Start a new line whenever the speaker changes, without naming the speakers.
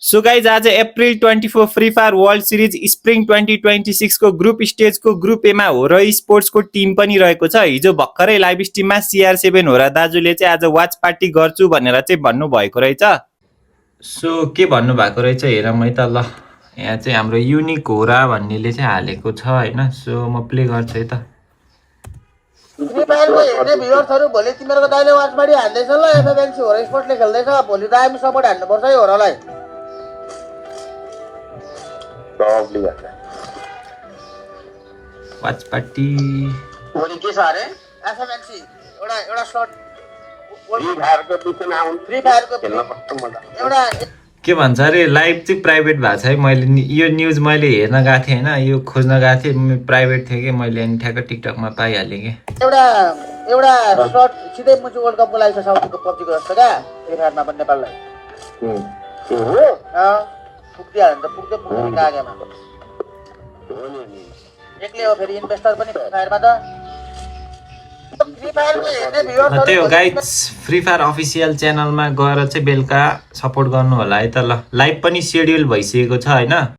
So guys आज April 24 free fire world series spring 2026 को group स्टेजको group एमा हो र स्पोर्ट्सको टिम पनि रहेको छ। हिजो भर्खरै लाइभ स्ट्रिममा CR7 हो र दाजुले चाहिँ आज वाच पार्टी गर्छु भनेर चाहिँ भन्नुभएको रहेछ। सो के भन्नुभएको रहेछ हेर मै त ल यहाँ चाहिँ हाम्रो युनिक हो र भन्नेले चाहिँ हालेको छ हैन। सो म प्ले गर्छु है त।
फ्री फायरको हेर्ने भ्युअर्सहरु भोलि तिमीहरुको दाइले वाच पार्टी हान्दैछ ल। FFNC हो र स्पोर्ट्सले खेल्दैछ। भोलि दाइमी सपोर्ट हान्नुपर्छ है होरलाई।
प्रब्ली गर्छ
वाच पार्टी
भोलि के छ अरे FFNC एउटा स्लट
फ्री फायरको पिछन आउनु
फ्री फायरको
खेल्न कस्तो मजा
एउटा
के भन्छ अरे लाइभ चाहिँ प्राइभेट भएको छ है। मैले यो न्युज मैले हेर्न गएको थिएँ हैन, यो खोज्न गएको थिएँ, प्राइभेट थियो कि मैले अनि ठ्याक्क टिकटकमा पाइहालेँ कि।
एउटा स्लट सिधै मुची वर्ल्ड कपको लागि छ साउथको पब्जीको जस्तो क्या फ्री फायरमा पनि नेपाललाई। पुग्दिहाल्यो नि त पुग्दै लागेमा एक्लै हो फेरि इन्भेस्टर पनि फ्री फायरमा त। फ्री फायरको हेर्ने भ्युअर्सहरु
त्यही हो गाइज, फ्री फायर अफिसियल च्यानलमा गएर चाहिँ बेलुका सपोर्ट गर्नु होला है त ल। लाइभ पनि सेड्युल भइसकेको छ हैन।